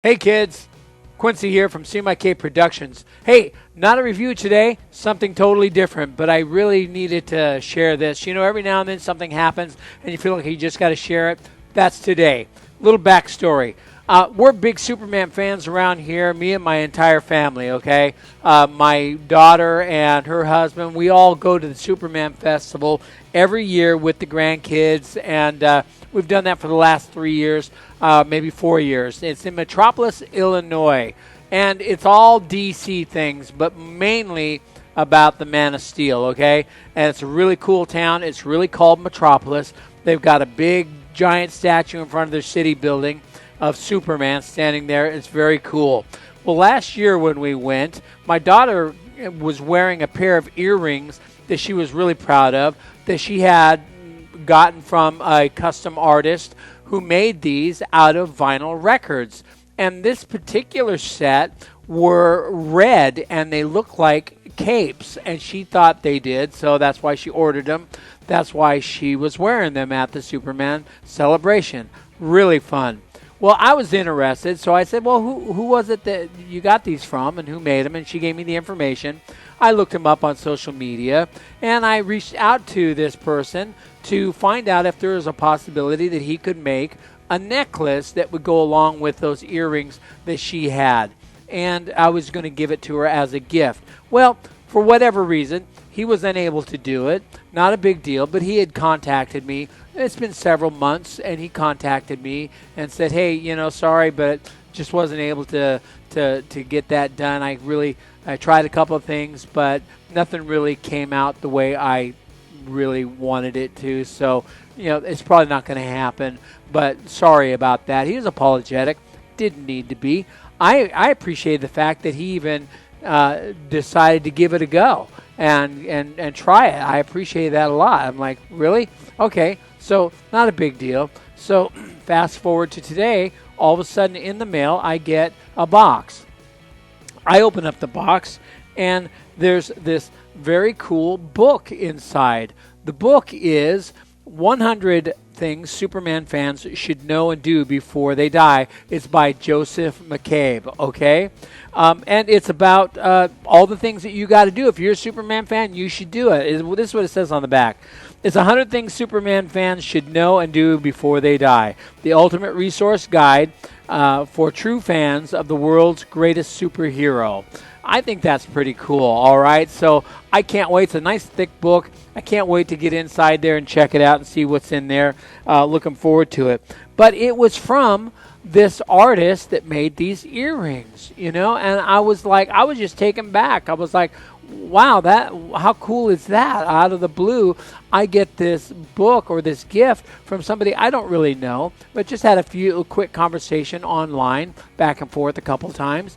Hey kids, Quincy here from CMYK Productions. Hey, not a review today, something totally different, but I really needed to share this. You know, every now and then something happens and you feel like you just got to share it. That's today. Little backstory. We're big Superman fans around here, me and my entire family, okay? My daughter and her husband, we all go to the Superman Festival every year with the grandkids, and we've done that for the last 3 years, maybe 4 years. It's in Metropolis, Illinois, and it's all DC things, but mainly about the Man of Steel, okay? And it's a really cool town. It's really called Metropolis. They've got a big, giant statue in front of their city building of Superman standing there. It's very cool. Well, last year when we went, my daughter was wearing a pair of earrings that she was really proud of, that she had gotten from a custom artist who made these out of vinyl records. And this particular set were red, and they look like capes, and she thought they did, so that's why she ordered them. That's why she was wearing them at the Superman celebration. Really fun. Well, I was interested, so I said, well, who was it that you got these from and who made them? And she gave me the information. I looked him up on social media, and I reached out to this person to find out if there was a possibility that he could make a necklace that would go along with those earrings that she had. And I was going to give it to her as a gift. Well, for whatever reason, he was unable to do it. Not a big deal, but he had contacted me. It's been several months, and he contacted me and said, hey, sorry, but just wasn't able to get that done. I tried a couple of things, but nothing really came out the way I really wanted it to. So, it's probably not going to happen, but sorry about that. He was apologetic. Didn't need to be. I appreciate the fact that he even decided to give it a go and try it. I appreciate that a lot. I'm like, really? Okay. So not a big deal. So fast forward to today, all of a sudden in the mail, I get a box. I open up the box, and there's this very cool book inside. The book is 100 Things Superman Fans Should Know and Do Before They Die. It's by Joseph McCabe, okay? And it's about all the things that you got to do. If you're a Superman fan, you should do it. This is what it says on the back. It's 100 Things Superman Fans Should Know and Do Before They Die. The ultimate resource guide for true fans of the world's greatest superhero. I think that's pretty cool, all right? So I can't wait. It's a nice thick book. I can't wait to get inside there and check it out and see what's in there. Looking forward to it. But it was from this artist that made these earrings, and I was just taken back. I was like, wow, how cool is that? Out of the blue, I get this book or this gift from somebody I don't really know, but just had a quick conversation online, back and forth a couple times.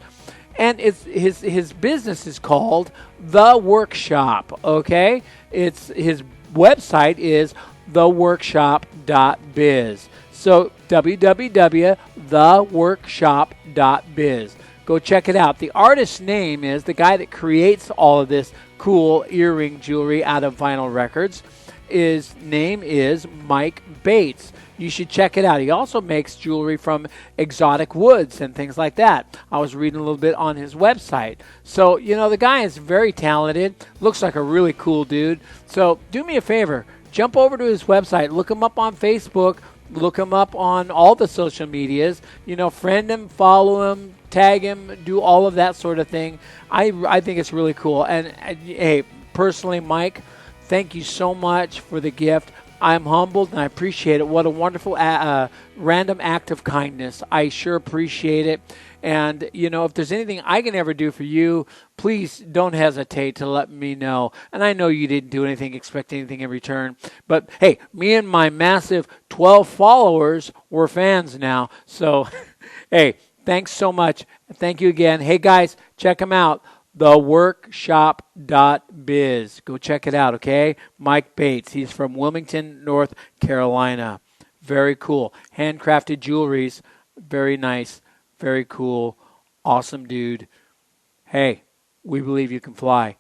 And his business is called The Workshop, okay? His website is theworkshop.biz. So www.theworkshop.biz. Go check it out. The artist's name is, the guy that creates all of this cool earring jewelry out of vinyl records, his name is Mike Bates. You should check it out. He also makes jewelry from exotic woods and things like that. I was reading a little bit on his website. So, the guy is very talented. Looks like a really cool dude. So do me a favor. Jump over to his website. Look him up on Facebook. Look him up on all the social medias. Friend him, follow him, tag him, do all of that sort of thing. I think it's really cool. And, hey, personally, Mike, thank you so much for the gift. I'm humbled, and I appreciate it. What a wonderful random act of kindness. I sure appreciate it. And, if there's anything I can ever do for you, please don't hesitate to let me know. And I know you didn't do anything, expect anything in return. But, hey, me and my massive 12 followers were fans now. So, hey, thanks so much. Thank you again. Hey, guys, check them out. Theworkshop.biz. Go check it out, okay? Mike Bates. He's from Wilmington, North Carolina. Very cool. Handcrafted jewelries. Very nice. Very cool. Awesome dude. Hey, we believe you can fly.